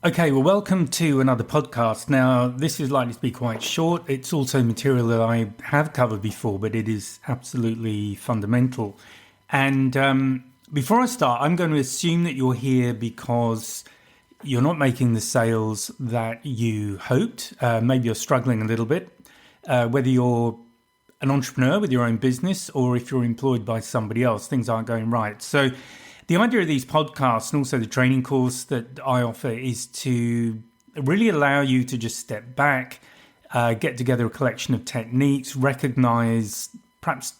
Okay, well, welcome to another podcast. Now, this is likely to be quite short. It's also material that I have covered before, but it is absolutely fundamental. And before I start, I'm going to assume that you're here because you're not making the sales that you hoped. Maybe you're struggling a little bit, whether you're an entrepreneur with your own business or if you're employed by somebody else, things aren't going right. So the idea of these podcasts and also the training course that I offer is to really allow you to just step back, get together a collection of techniques, recognize perhaps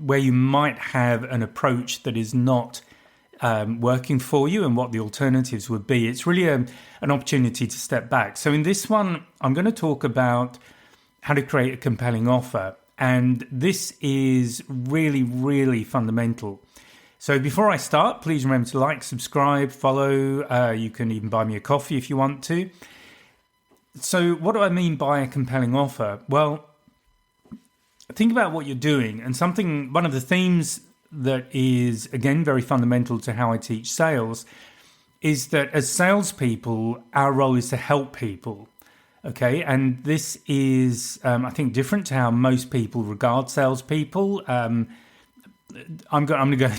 where you might have an approach that is not working for you and what the alternatives would be. It's really an opportunity to step back. So in this one, I'm going to talk about how to create a compelling offer. And this is really, really fundamental. So before I start, please remember to like, subscribe, follow. You can even buy me a coffee if you want to. So what do I mean by a compelling offer? Well, think about what you're doing. And one of the themes that is, again, very fundamental to how I teach sales is that as salespeople, our role is to help people. Okay, and this is, I think, different to how most people regard salespeople. I'm going to go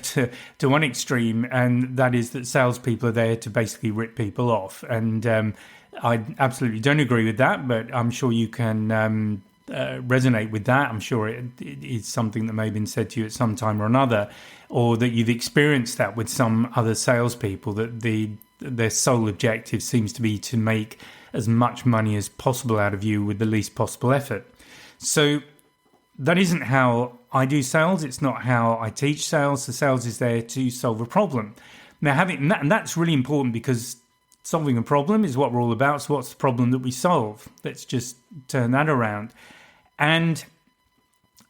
to one extreme, and that is that salespeople are there to basically rip people off. And I absolutely don't agree with that, but I'm sure you can resonate with that. I'm sure it is something that may have been said to you at some time or another, or that you've experienced that with some other salespeople, that their sole objective seems to be to make as much money as possible out of you with the least possible effort. So that isn't how I do sales. It's not how I teach sales. The sales is there to solve a problem. Now, and that's really important because solving a problem is what we're all about. So what's the problem that we solve? Let's just turn that around. And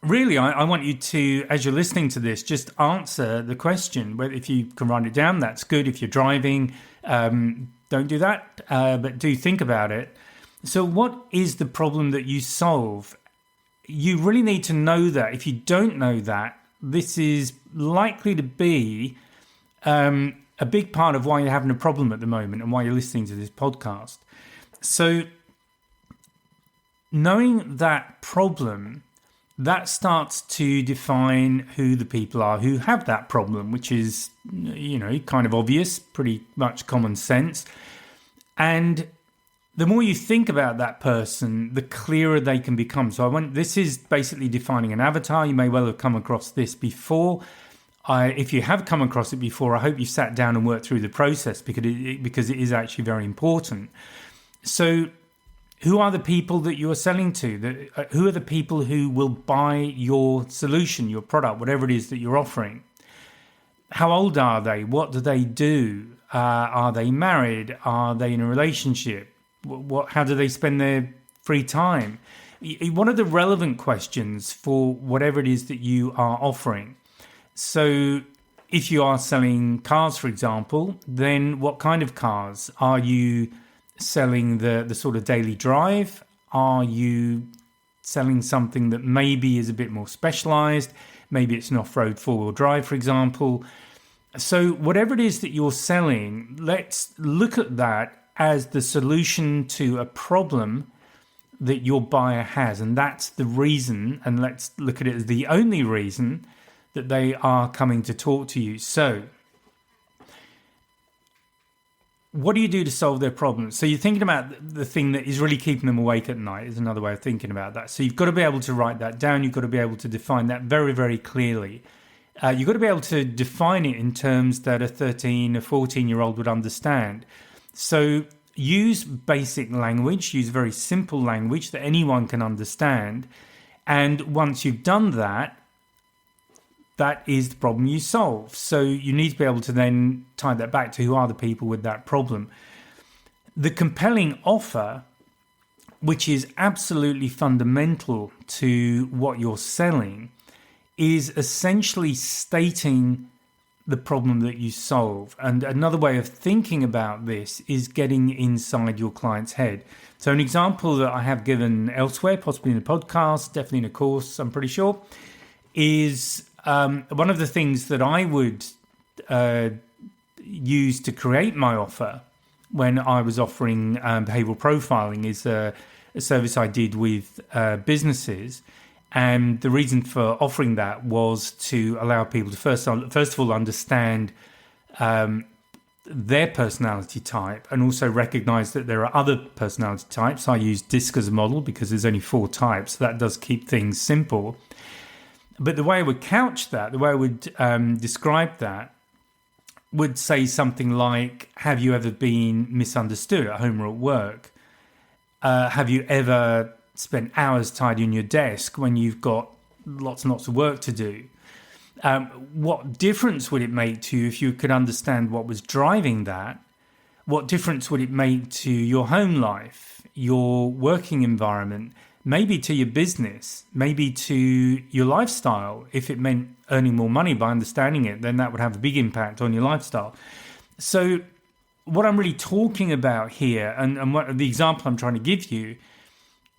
really, I want you to, as you're listening to this, just answer the question. If you can write it down, that's good. If you're driving, don't do that, but do think about it. So what is the problem that you solve? You really need to know that. If you don't know that, this is likely to be a big part of why you're having a problem at the moment and why you're listening to this podcast. So knowing that problem, that starts to define who the people are who have that problem, which is, kind of obvious, pretty much common sense. And the more you think about that person, the clearer they can become. So this is basically defining an avatar. You may well have come across this before. If you have come across it before, I hope you sat down and worked through the process because it is actually very important. So who are the people that you are selling to? Who are the people who will buy your solution, your product, whatever it is that you're offering? How old are they? What do they do? Are they married? Are they in a relationship? How do they spend their free time? What are the relevant questions for whatever it is that you are offering? So if you are selling cars, for example, then what kind of cars? Are you selling the sort of daily drive? Are you selling something that maybe is a bit more specialized? Maybe it's an off-road four-wheel drive, for example. So whatever it is that you're selling, let's look at that as the solution to a problem that your buyer has. And that's the reason, and let's look at it as the only reason that they are coming to talk to you. So what do you do to solve their problems? So you're thinking about the thing that is really keeping them awake at night is another way of thinking about that. So you've got to be able to write that down. You've got to be able to define that very, very clearly. You've got to be able to define it in terms that a 13, a 14-year-old would understand. So use basic language, use very simple language that anyone can understand. And once you've done that, that is the problem you solve. So you need to be able to then tie that back to who are the people with that problem. The compelling offer, which is absolutely fundamental to what you're selling, is essentially stating the problem that you solve. And another way of thinking about this is getting inside your client's head. So an example that I have given elsewhere, possibly in a podcast, definitely in a course, I'm pretty sure, is one of the things that I would use to create my offer when I was offering behavioral profiling is a service I did with businesses. And the reason for offering that was to allow people to first of all understand their personality type, and also recognize that there are other personality types. I use DISC as a model because there's only 4 types. So that does keep things simple. But the way I would couch that, the way I would describe that, would say something like, have you ever been misunderstood at home or at work? Have you ever spent hours tidying your desk when you've got lots and lots of work to do? What difference would it make to you if you could understand what was driving that? What difference would it make to your home life, your working environment, maybe to your business, maybe to your lifestyle? If it meant earning more money by understanding it, then that would have a big impact on your lifestyle. So what I'm really talking about here, and what the example I'm trying to give you,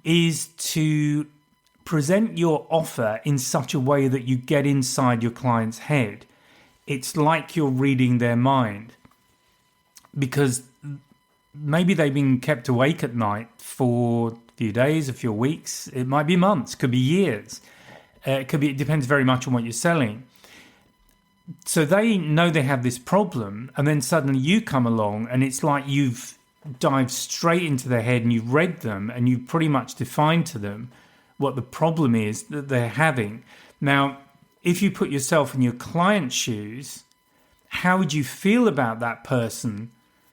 is to present your offer in such a way that you get inside your client's head. It's like you're reading their mind, because maybe they've been kept awake at night for a few days, a few weeks. It might be months, could be years. It depends very much on what you're selling. So they know they have this problem, and then suddenly you come along and it's like you've dived straight into their head and you've read them and you've pretty much defined to them what the problem is that they're having. Now, if you put yourself in your client's shoes, how would you feel about that person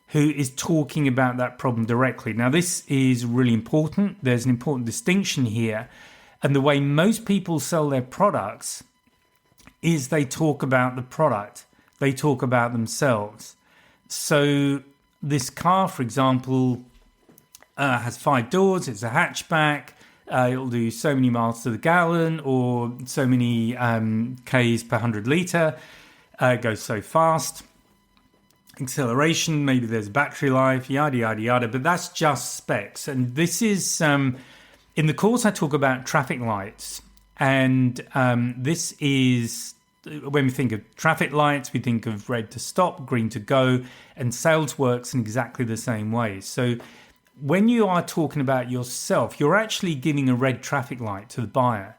who is talking about that problem directly? Now, this is really important. There's an important distinction here. And the way most people sell their products is they talk about the product. They talk about themselves. So this car, for example, has 5 doors. It's a hatchback. It'll do so many miles to the gallon, or so many Ks per 100 litre. It goes so fast. Acceleration, maybe there's battery life, yada, yada, yada. But that's just specs. And this is, in the course, I talk about traffic lights. And this is, when we think of traffic lights, we think of red to stop, green to go, and sales works in exactly the same way. So when you are talking about yourself, you're actually giving a red traffic light to the buyer,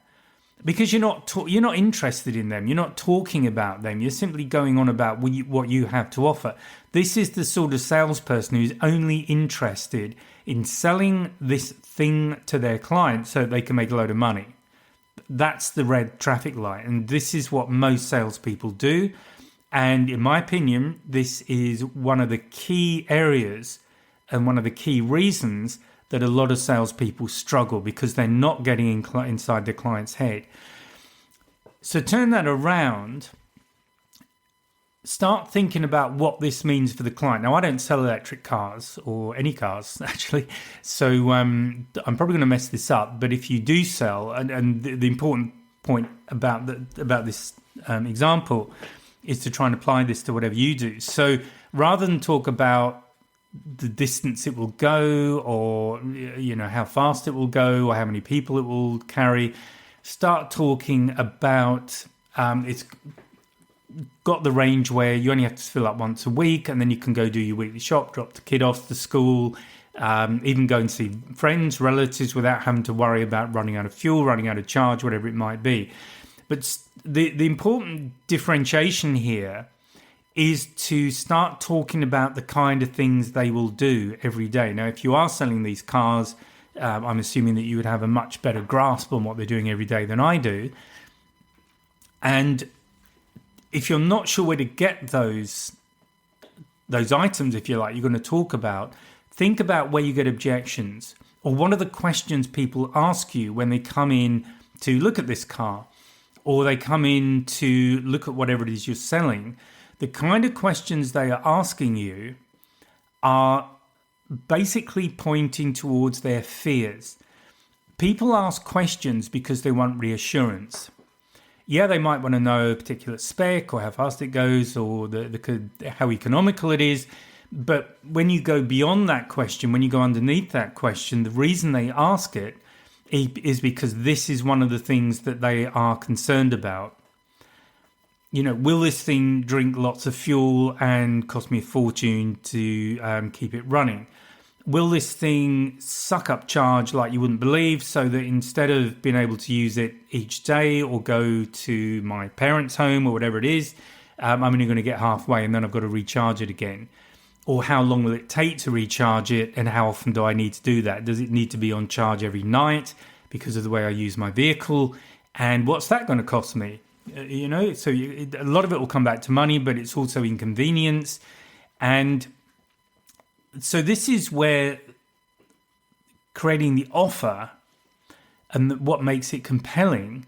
because you're not interested in them. You're not talking about them. You're simply going on about what you have to offer. This is the sort of salesperson who's only interested in selling this thing to their client so they can make a load of money. That's the red traffic light. And this is what most salespeople do. And in my opinion, this is one of the key areas and one of the key reasons that a lot of salespeople struggle, because they're not getting inside their client's head. So turn that around. Start thinking about what this means for the client. Now, I don't sell electric cars, or any cars, actually. So I'm probably going to mess this up. But if you do sell, and the important point about this example is to try and apply this to whatever you do. So rather than talk about the distance it will go, or how fast it will go, or how many people it will carry, start talking about it's got the range where you only have to fill up once a week, and then you can go do your weekly shop, drop the kid off to school, even go and see friends, relatives, without having to worry about running out of fuel, running out of charge, whatever it might be. But the important differentiation here is to start talking about the kind of things they will do every day. Now, if you are selling these cars, I'm assuming that you would have a much better grasp on what they're doing every day than I do. And if you're not sure where to get those items, if you like, you're going to talk about, think about where you get objections, or what are the questions people ask you when they come in to look at this car, or they come in to look at whatever it is you're selling. The kind of questions they are asking you are basically pointing towards their fears. People ask questions because they want reassurance. Yeah, they might want to know a particular spec, or how fast it goes, or how economical it is. But when you go beyond that question, when you go underneath that question, the reason they ask it is because this is one of the things that they are concerned about. will this thing drink lots of fuel and cost me a fortune to keep it running? Will this thing suck up charge like you wouldn't believe, so that instead of being able to use it each day or go to my parents' home or whatever it is, I'm only going to get halfway and then I've got to recharge it again? Or how long will it take to recharge it, and how often do I need to do that? Does it need to be on charge every night because of the way I use my vehicle? And what's that going to cost me? So a lot of it will come back to money, but it's also inconvenience. And so this is where creating the offer and what makes it compelling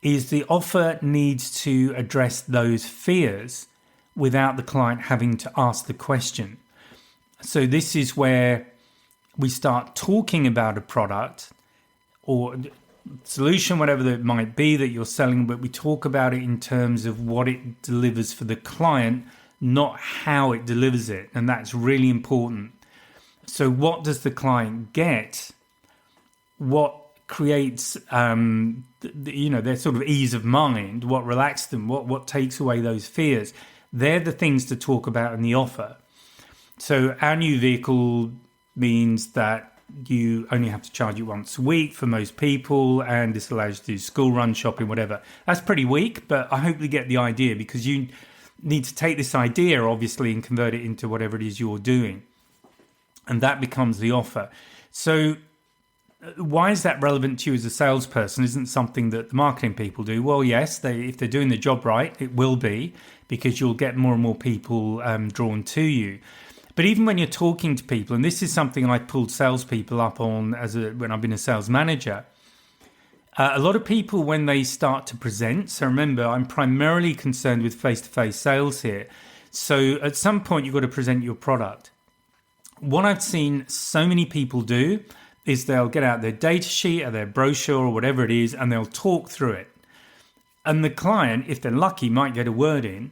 is the offer needs to address those fears without the client having to ask the question. So this is where we start talking about a product or solution, whatever it might be that you're selling, but we talk about it in terms of what it delivers for the client, not how it delivers it. And that's really important. So what does the client get? What creates their sort of ease of mind? What relaxes them? What takes away those fears? They're the things to talk about in the offer. So our new vehicle means that you only have to charge it once a week for most people, and this allows you to do school run, shopping, whatever. That's pretty weak, but I hope you get the idea, because you need to take this idea, obviously, and convert it into whatever it is you're doing. And that becomes the offer. So why is that relevant to you as a salesperson? Isn't something that the marketing people do? Well, yes, if they're doing the job right, it will be, because you'll get more and more people drawn to you. But even when you're talking to people, and this is something I pulled salespeople up on when I've been a sales manager, a lot of people, when they start to present, so remember, I'm primarily concerned with face-to-face sales here. So at some point, you've got to present your product. What I've seen so many people do is they'll get out their data sheet or their brochure or whatever it is, and they'll talk through it. And the client, if they're lucky, might get a word in.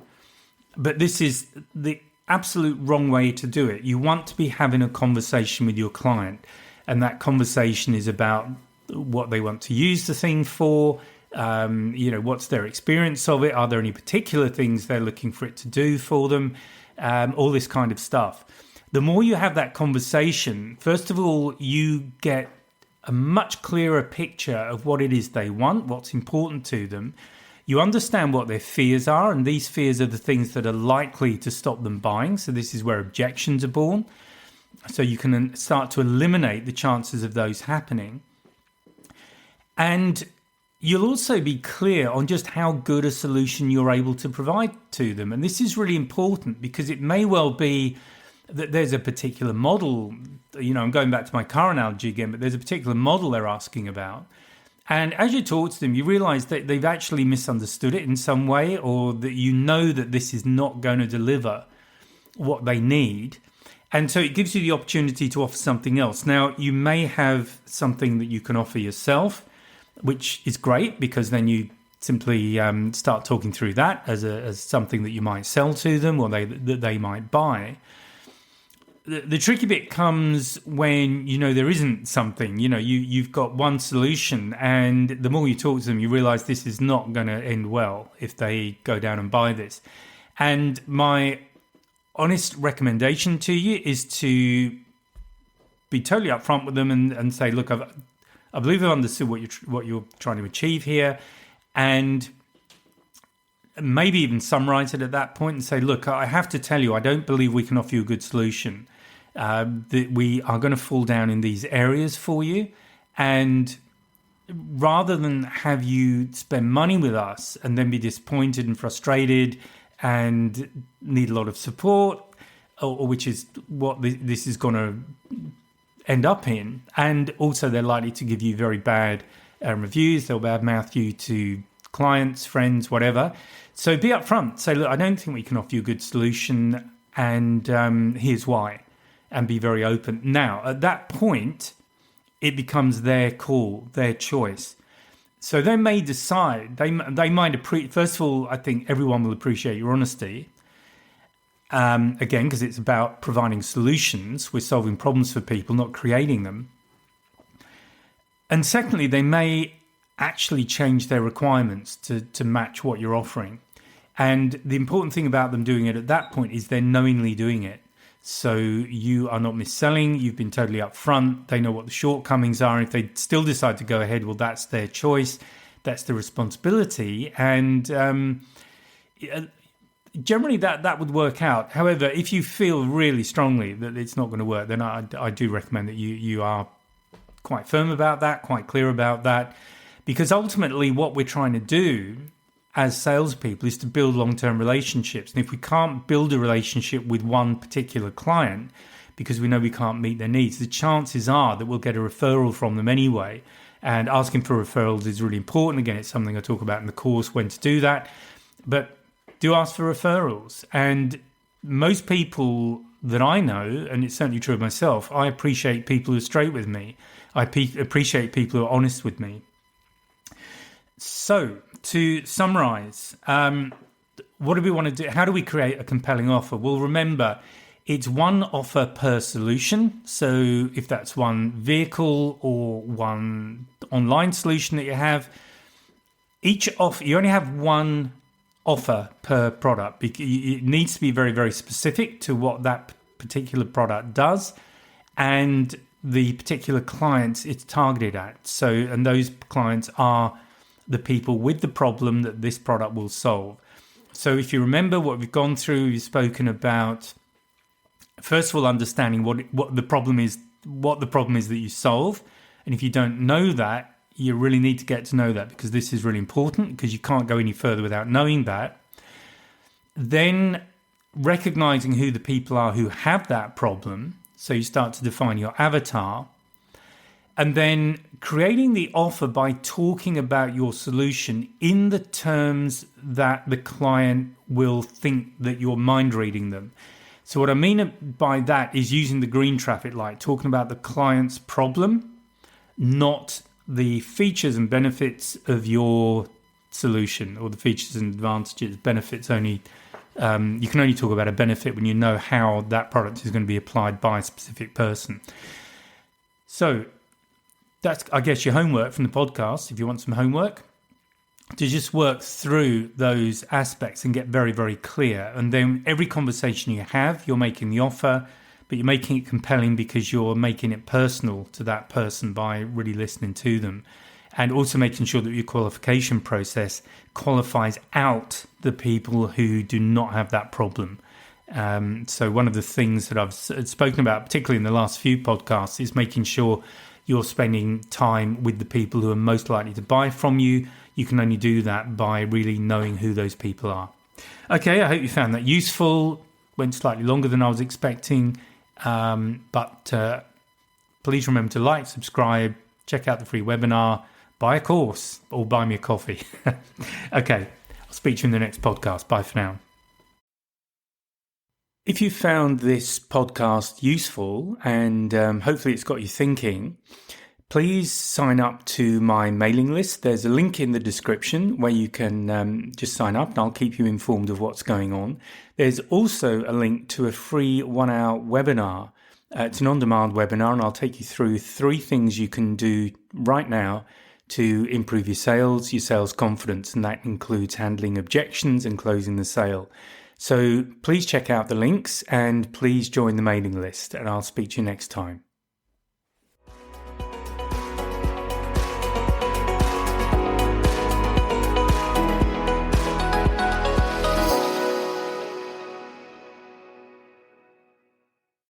But this is the absolute wrong way to do it. You want to be having a conversation with your client. And that conversation is about what they want to use the thing for, what's their experience of it. Are there any particular things they're looking for it to do for them? All this kind of stuff. The more you have that conversation, first of all, you get a much clearer picture of what it is they want, what's important to them. You understand what their fears are, and these fears are the things that are likely to stop them buying. So this is where objections are born. So you can start to eliminate the chances of those happening. And you'll also be clear on just how good a solution you're able to provide to them. And this is really important, because it may well be that there's a particular model, I'm going back to my car analogy again, but there's a particular model they're asking about. And as you talk to them, you realize that they've actually misunderstood it in some way, or that that this is not going to deliver what they need. And so it gives you the opportunity to offer something else. Now, you may have something that you can offer yourself, which is great, because then you simply start talking through that as something that you might sell to them, or that they might buy. The tricky bit comes when, there isn't something, you've got one solution, and the more you talk to them, you realize this is not going to end well if they go down and buy this. And my honest recommendation to you is to be totally upfront with them and say, look, I believe I've understood what you're trying to achieve here. And maybe even summarize it at that point and say, look, I have to tell you, I don't believe we can offer you a good solution. That we are going to fall down in these areas for you. And rather than have you spend money with us and then be disappointed and frustrated and need a lot of support, or which is what this is going to end up in, and also they're likely to give you very bad reviews, they'll badmouth you to clients, friends, whatever. So be upfront. Say, look, I don't think we can offer you a good solution, and here's why. And be very open. Now, at that point, it becomes their call, their choice. So they may decide, they might appreciate, first of all, I think everyone will appreciate your honesty. Again, because it's about providing solutions. We're solving problems for people, not creating them. And secondly, they may actually change their requirements to match what you're offering. And the important thing about them doing it at that point is they're knowingly doing it. So you are not mis-selling. You've been totally upfront. They know what the shortcomings are. If they still decide to go ahead, well, that's their choice. That's the responsibility. And generally that would work out. However, if you feel really strongly that it's not going to work, then I do recommend that you are quite firm about that, quite clear about that. Because ultimately what we're trying to do as salespeople is to build long-term relationships. And if we can't build a relationship with one particular client because we know we can't meet their needs, the chances are that we'll get a referral from them anyway. And asking for referrals is really important. Again, it's something I talk about in the course, when to do that. But do ask for referrals. And most people that I know, and it's certainly true of myself, I appreciate people who are straight with me. I appreciate people who are honest with me. So, to summarize, what do we want to do? How do we create a compelling offer? Well, remember, it's one offer per solution. So if that's one vehicle or one online solution that you have, each offer, you only have one offer per product. It needs to be very, very specific to what that particular product does and the particular clients it's targeted at. So, and those clients are the people with the problem that this product will solve. So if you remember what we've gone through, we've spoken about, first of all, understanding what the problem is that you solve. And if you don't know that, you really need to get to know that, because this is really important, because you can't go any further without knowing that. Then recognizing who the people are who have that problem. So you start to define your avatar. And then creating the offer by talking about your solution in the terms that the client will think that you're mind reading them. So what I mean by that is using the green traffic light, talking about the client's problem, not the features and benefits of your solution, or the features and advantages. Benefits only, you can only talk about a benefit when you know how that product is going to be applied by a specific person. So that's, I guess, your homework from the podcast, if you want some homework, to just work through those aspects and get very, very clear. And then every conversation you have, you're making the offer, but you're making it compelling because you're making it personal to that person by really listening to them. And also making sure that your qualification process qualifies out the people who do not have that problem. So one of the things that I've spoken about, particularly in the last few podcasts, is making sure you're spending time with the people who are most likely to buy from you. You can only do that by really knowing who those people are. Okay, I hope you found that useful. Went slightly longer than I was expecting. But please remember to like, subscribe, check out the free webinar, buy a course, or buy me a coffee. Okay, I'll speak to you in the next podcast. Bye for now. If you found this podcast useful and hopefully it's got you thinking, please sign up to my mailing list. There's a link in the description where you can just sign up, and I'll keep you informed of what's going on. There's also a link to a free 1-hour webinar. It's an on-demand webinar, and I'll take you through 3 things you can do right now to improve your sales confidence, and that includes handling objections and closing the sale. So please check out the links and please join the mailing list, and I'll speak to you next time.